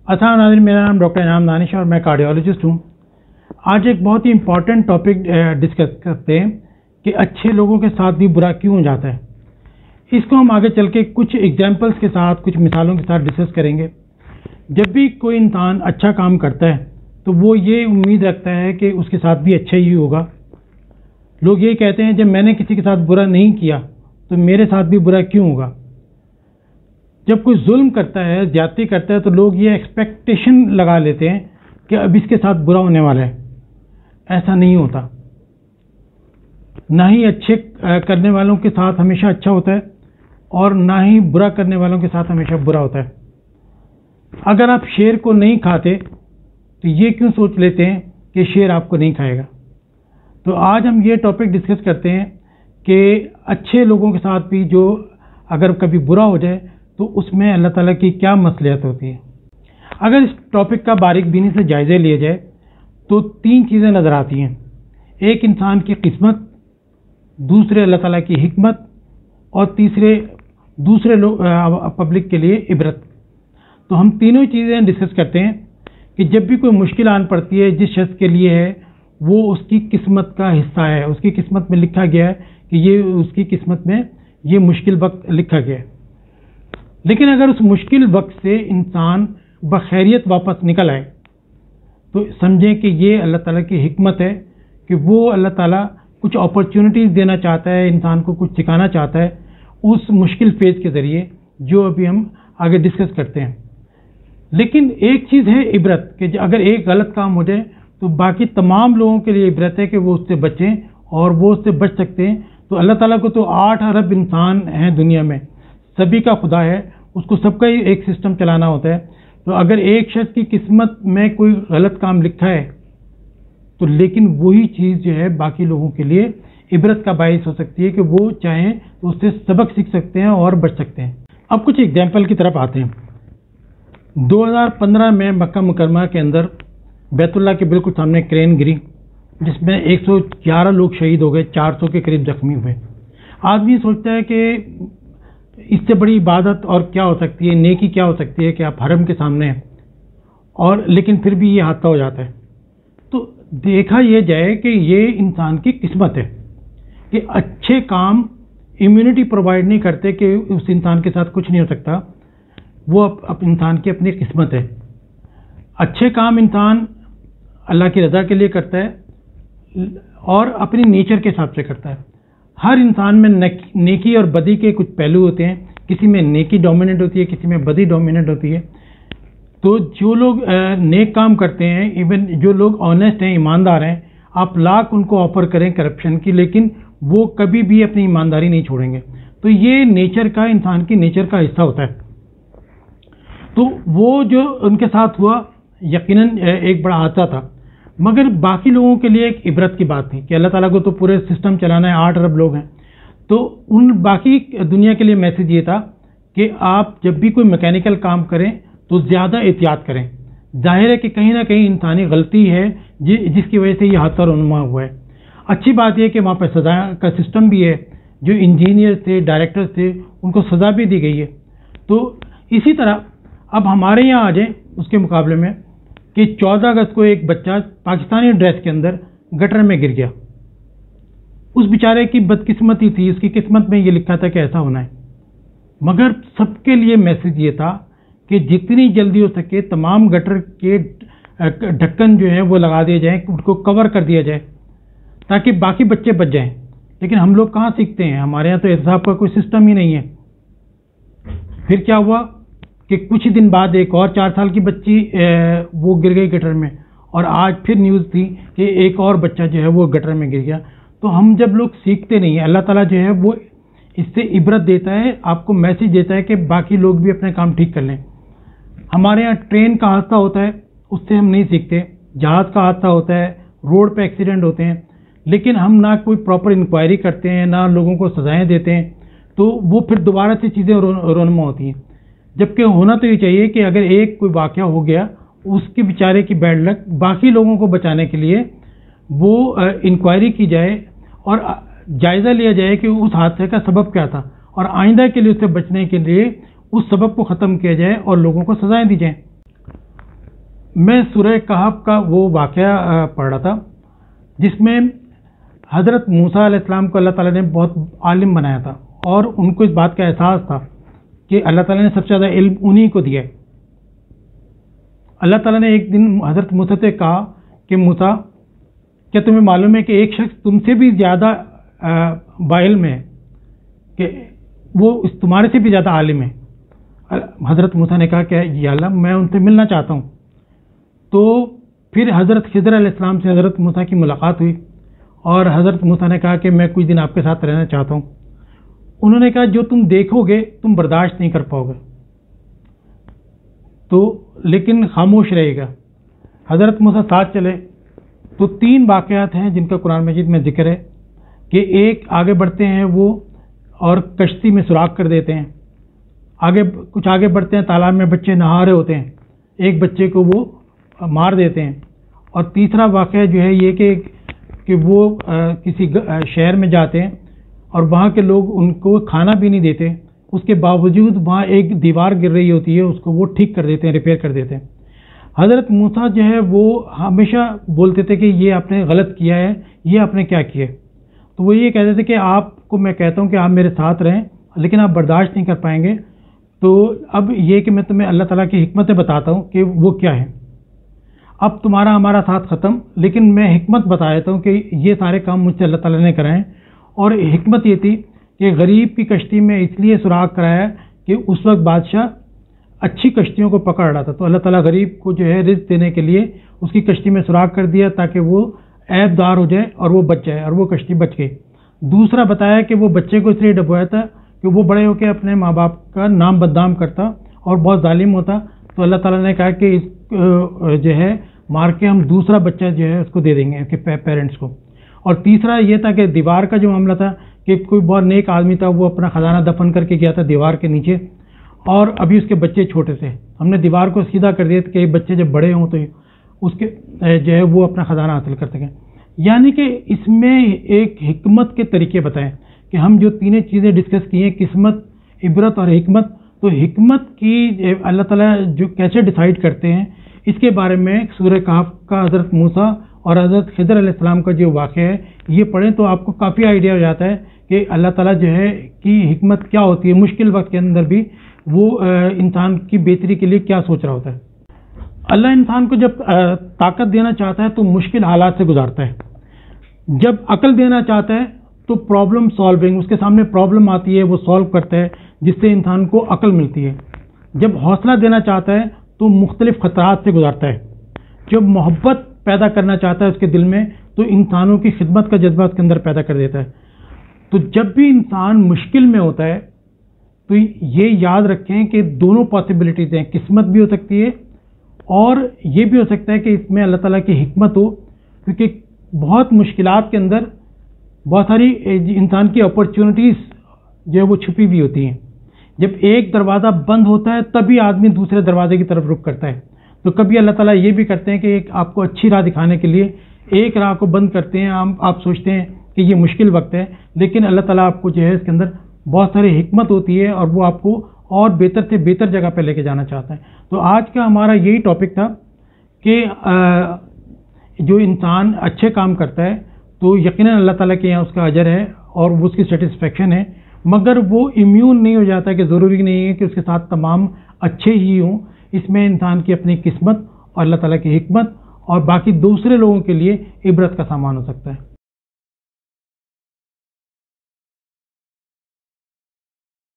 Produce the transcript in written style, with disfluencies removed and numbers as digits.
अस्सलाम नाज़रीन, मेरा नाम डॉक्टर इनाम दानिश और मैं कार्डियोलॉजिस्ट हूँ। आज एक बहुत ही इम्पॉर्टेंट टॉपिक डिस्कस करते हैं कि अच्छे लोगों के साथ भी बुरा क्यों हो जाता है। इसको हम आगे चल के कुछ एग्जाम्पल्स के साथ, कुछ मिसालों के साथ डिस्कस करेंगे। जब भी कोई इंसान अच्छा काम करता है तो वो ये उम्मीद रखता है कि उसके साथ भी अच्छा ही होगा। लोग ये कहते हैं जब मैंने किसी के साथ बुरा नहीं किया तो मेरे साथ भी बुरा क्यों होगा। जब कोई जुल्म करता है, ज्यादती करता है, तो लोग ये एक्सपेक्टेशन लगा लेते हैं कि अब इसके साथ बुरा होने वाला है। ऐसा नहीं होता। ना ही अच्छे करने वालों के साथ हमेशा अच्छा होता है और ना ही बुरा करने वालों के साथ हमेशा बुरा होता है। अगर आप शेर को नहीं खाते तो ये क्यों सोच लेते हैं कि शेर आपको नहीं खाएगा। तो आज हम ये टॉपिक डिस्कस करते हैं कि अच्छे लोगों के साथ भी जो अगर कभी बुरा हो जाए तो उसमें अल्लाह ताला की क्या मसलियत होती है। अगर इस टॉपिक का बारीक बीनी से जायज़ा लिया जाए तो तीन चीज़ें नज़र आती हैं। एक इंसान की किस्मत, दूसरे अल्लाह ताला की हिकमत और तीसरे दूसरे लोग पब्लिक के लिए इबरत। तो हम तीनों चीज़ें डिस्कस करते हैं कि जब भी कोई मुश्किल आन पड़ती है, जिस शख्स के लिए है वो उसकी किस्मत का हिस्सा है। उसकी किस्मत में लिखा गया है कि ये उसकी किस्मत में ये मुश्किल वक्त लिखा गया है। लेकिन अगर उस मुश्किल वक्त से इंसान बखैरियत वापस निकल आए तो समझें कि ये अल्लाह ताला की हिकमत है कि वो अल्लाह ताला कुछ अपॉर्चुनिटीज़ देना चाहता है, इंसान को कुछ सिखाना चाहता है उस मुश्किल फेज़ के ज़रिए, जो अभी हम आगे डिस्कस करते हैं। लेकिन एक चीज़ है इबरत कि अगर एक गलत काम हो जाए तो बाकी तमाम लोगों के लिए इबरत है कि वो उससे बचें, और वो उससे बच सकते हैं। तो अल्लाह ताला को तो 8 अरब इंसान हैं दुनिया में, सभी का खुदा है, उसको सबका ही एक सिस्टम चलाना होता है। तो अगर एक शख्स की किस्मत में कोई गलत काम लिखा है तो लेकिन वही चीज़ जो है बाकी लोगों के लिए इबरत का बायस हो सकती है कि वो चाहें तो उससे सबक सीख सकते हैं और बच सकते हैं। अब कुछ एग्जाम्पल की तरफ आते हैं। 2015 में मक्का मुकरमा के अंदर बैतुल्लाह के बिल्कुल सामने क्रेन गिरी, जिसमें 111 लोग शहीद हो गए, 400 के करीब जख्मी हुए। आदमी सोचता है कि इससे बड़ी इबादत और क्या हो सकती है, नेकी क्या हो सकती है कि आप हरम के सामने हैं, और लेकिन फिर भी ये हादसा हो जाता है। तो देखा यह जाए कि ये इंसान की किस्मत है कि अच्छे काम इम्यूनिटी प्रोवाइड नहीं करते कि उस इंसान के साथ कुछ नहीं हो सकता। वो इंसान की अपनी किस्मत है। अच्छे काम इंसान अल्लाह की रज़ा के लिए करता है और अपनी नेचर के हिसाब से करता है। हर इंसान में नेकी और बदी के कुछ पहलू होते हैं। किसी में नेकी डोमिनेट होती है, किसी में बदी डोमिनेट होती है। तो जो लोग नेक काम करते हैं, इवन जो लोग ऑनेस्ट हैं, ईमानदार हैं, आप लाख उनको ऑफर करें करप्शन की, लेकिन वो कभी भी अपनी ईमानदारी नहीं छोड़ेंगे। तो ये नेचर का, इंसान की नेचर का हिस्सा होता है। तो वो जो उनके साथ हुआ यकीनन एक बड़ा हादसा था, मगर बाकी लोगों के लिए एक इबरत की बात थी कि अल्लाह ताला को तो पूरे सिस्टम चलाना है, 8 अरब लोग हैं। तो उन बाकी दुनिया के लिए मैसेज ये था कि आप जब भी कोई मैकेनिकल काम करें तो ज़्यादा एहतियात करें। जाहिर है कि कहीं ना कहीं इंसानी गलती है जिसकी वजह से ये हादसा रुनुमा हुआ है। अच्छी बात यह कि वहाँ पर सज़ा का सिस्टम भी है। जो इंजीनियर थे, डायरेक्टर्स थे, उनको सज़ा भी दी गई है। तो इसी तरह अब हमारे यहाँ आ जाए उसके मुकाबले में कि 14 अगस्त को एक बच्चा पाकिस्तानी ड्रेस के अंदर गटर में गिर गया। उस बेचारे की बदकिस्मती थी, उसकी किस्मत में ये लिखा था कि ऐसा होना है। मगर सबके लिए मैसेज ये था कि जितनी जल्दी हो सके तमाम गटर के ढक्कन जो है वो लगा दिए जाएं, उनको कवर कर दिया जाए ताकि बाकी बच्चे बच जाएं। लेकिन हम लोग कहाँ सीखते हैं, हमारे यहाँ तो एहसाब का कोई सिस्टम ही नहीं है। फिर क्या हुआ कि कुछ ही दिन बाद एक और 4 साल की बच्ची वो गिर गई गटर में, और आज फिर न्यूज़ थी कि एक और बच्चा जो है वो गटर में गिर गया। तो हम जब लोग सीखते नहीं हैं, अल्लाह ताला जो है वो इससे इबरत देता है, आपको मैसेज देता है कि बाकी लोग भी अपने काम ठीक कर लें। हमारे यहाँ ट्रेन का हादसा होता है, उससे हम नहीं सीखते। जहाज़ का हादसा होता है, रोड पे एक्सीडेंट होते हैं, लेकिन हम ना कोई प्रॉपर इंक्वायरी करते हैं, ना लोगों को सजाएं देते हैं। तो वो फिर दोबारा से चीज़ें रोनमा होती हैं। जबकि होना तो ये चाहिए कि अगर एक कोई वाक़या हो गया, उसके बेचारे की बैड लक, बाकी लोगों को बचाने के लिए वो इंक्वायरी की जाए और जायज़ा लिया जाए कि उस हादसे का सबब क्या था, और आइंदा के लिए उससे बचने के लिए उस सबब को ख़त्म किया जाए और लोगों को सजाएं दी जाएं। میں سورہ کہف کا وہ واقعہ پڑھ رہا تھا جس میں حضرت موسیٰ علیہ السلام کو اللہ تعالیٰ نے بہت عالم بنایا تھا، اور ان کو اس بات کا احساس تھا کہ اللہ تعالیٰ نے سب سے زیادہ علم انہی کو دیا ہے۔ اللہ تعالیٰ نے ایک دن حضرت موسیٰ سے کہا کہ موسیٰ، کیا تمہیں معلوم ہے کہ ایک شخص تم سے بھی زیادہ باعلم ہے، کہ وہ تمہارے سے بھی زیادہ عالم ہے؟ حضرت موسیٰ نے کہا کہ یا اللہ، میں ان سے ملنا چاہتا ہوں۔ تو پھر حضرت خضر علیہ السلام سے حضرت موسیٰ کی ملاقات ہوئی، اور حضرت موسیٰ نے کہا کہ میں کچھ دن آپ کے ساتھ رہنا چاہتا ہوں۔ انہوں نے کہا جو تم دیکھو گے تم برداشت نہیں کر پاؤ گے، تو لیکن خاموش رہے گا۔ حضرت موسیٰ ساتھ چلے تو 3 واقعات ہیں جن کا قرآن مجید میں ذکر ہے کہ ایک آگے بڑھتے ہیں وہ اور کشتی میں سوراخ کر دیتے ہیں، کچھ آگے بڑھتے ہیں تالاب میں بچے نہا رہے ہوتے ہیں، ایک بچے کو وہ مار دیتے ہیں، اور تیسرا واقعہ جو ہے یہ کہ وہ کسی شہر میں جاتے ہیں اور وہاں کے لوگ ان کو کھانا بھی نہیں دیتے، اس کے باوجود وہاں ایک دیوار گر رہی ہوتی ہے، اس کو وہ ٹھیک کر دیتے ہیں، ریپیئر کر دیتے ہیں۔ حضرت موسیٰ جو ہے وہ ہمیشہ بولتے تھے کہ یہ آپ نے غلط کیا ہے، یہ آپ نے کیا کیا ہے؟ تو وہ یہ کہتے تھے کہ آپ کو میں کہتا ہوں کہ آپ میرے ساتھ رہیں، لیکن آپ برداشت نہیں کر پائیں گے، تو اب یہ کہ میں تمہیں اللہ تعالیٰ کی حکمتیں بتاتا ہوں کہ وہ کیا ہے۔ اب تمہارا ہمارا ساتھ ختم، لیکن میں حکمت بتا دیتا ہوں کہ یہ سارے کام مجھ سے اللہ تعالیٰ نے کرائے ہیں، اور حکمت یہ تھی کہ غریب کی کشتی میں اس لیے سراغ کرایا کہ اس وقت بادشاہ اچھی کشتیوں کو پکڑ رہا تھا، تو اللہ تعالیٰ غریب کو جو ہے رزق دینے کے لیے اس کی کشتی میں سراغ کر دیا تاکہ وہ عیب دار ہو جائے اور وہ بچ جائے، اور وہ کشتی بچ گئی۔ دوسرا بتایا کہ وہ بچے کو اس لیے ڈبویا تھا کہ وہ بڑے ہو کے اپنے ماں باپ کا نام بدنام کرتا اور بہت ظالم ہوتا، تو اللہ تعالیٰ نے کہا کہ اس جو ہے مار کے ہم دوسرا بچہ جو ہے اس کو دے دیں گے اس کے پیرنٹس کو۔ اور تیسرا یہ تھا کہ دیوار کا جو معاملہ تھا کہ کوئی بہت نیک آدمی تھا، وہ اپنا خزانہ دفن کر کے گیا تھا دیوار کے نیچے، اور ابھی اس کے بچے چھوٹے تھے، ہم نے دیوار کو سیدھا کر دیا کہ بچے جب بڑے ہوں تو اس کے جو ہے وہ اپنا خزانہ حاصل کر سکیں۔ یعنی کہ اس میں ایک حکمت کے طریقے بتائیں کہ ہم جو 3 چیزیں ڈسکس کی ہیں، قسمت، عبرت اور حکمت، تو حکمت کی اللہ تعالیٰ جو کیسے ڈیسائیڈ کرتے ہیں اس کے بارے میں سورہ کہف کا حضرت موسیٰ اور حضرت خضر علیہ السلام کا جو واقعہ ہے یہ پڑھیں تو آپ کو کافی آئیڈیا ہو جاتا ہے کہ اللہ تعالیٰ جو ہے کی حکمت کیا ہوتی ہے، مشکل وقت کے اندر بھی وہ انسان کی بہتری کے لیے کیا سوچ رہا ہوتا ہے۔ اللہ انسان کو جب طاقت دینا چاہتا ہے تو مشکل حالات سے گزارتا ہے، جب عقل دینا چاہتا ہے تو پرابلم سالونگ، اس کے سامنے پرابلم آتی ہے وہ سالو کرتا ہے جس سے انسان کو عقل ملتی ہے، جب حوصلہ دینا چاہتا ہے تو مختلف خطرات سے گزارتا ہے، جب محبت پیدا کرنا چاہتا ہے اس کے دل میں تو انسانوں کی خدمت کا جذبہ اس کے اندر پیدا کر دیتا ہے۔ تو جب بھی انسان مشکل میں ہوتا ہے تو یہ یاد رکھیں کہ دونوں پاسبلٹیز ہیں، قسمت بھی ہو سکتی ہے اور یہ بھی ہو سکتا ہے کہ اس میں اللہ تعالیٰ کی حکمت ہو، کیونکہ بہت مشکلات کے اندر بہت ساری انسان کی اپرچونٹیز جو ہے وہ چھپی ہوئی ہوتی ہیں۔ جب ایک دروازہ بند ہوتا ہے تبھی آدمی دوسرے دروازے کی طرف رخ کرتا ہے، تو کبھی اللہ تعالیٰ یہ بھی کرتے ہیں کہ ایک آپ کو اچھی راہ دکھانے کے لیے ایک راہ کو بند کرتے ہیں، آپ سوچتے ہیں کہ یہ مشکل وقت ہے، لیکن اللہ تعالیٰ آپ کو جو ہے اس کے اندر بہت ساری حکمت ہوتی ہے اور وہ آپ کو اور بہتر سے بہتر جگہ پہ لے کے جانا چاہتا ہے۔ تو آج کا ہمارا یہی ٹاپک تھا کہ جو انسان اچھے کام کرتا ہے تو یقیناً اللہ تعالیٰ کے یہاں اس کا اجر ہے اور وہ اس کی سیٹسفیکشن ہے، مگر وہ امیون نہیں ہو جاتا کہ ضروری نہیں ہے کہ اس کے ساتھ تمام اچھے ہی ہوں، اس میں انسان کی اپنی قسمت اور اللہ تعالیٰ کی حکمت اور باقی دوسرے لوگوں کے لیے عبرت کا سامان ہو سکتا ہے۔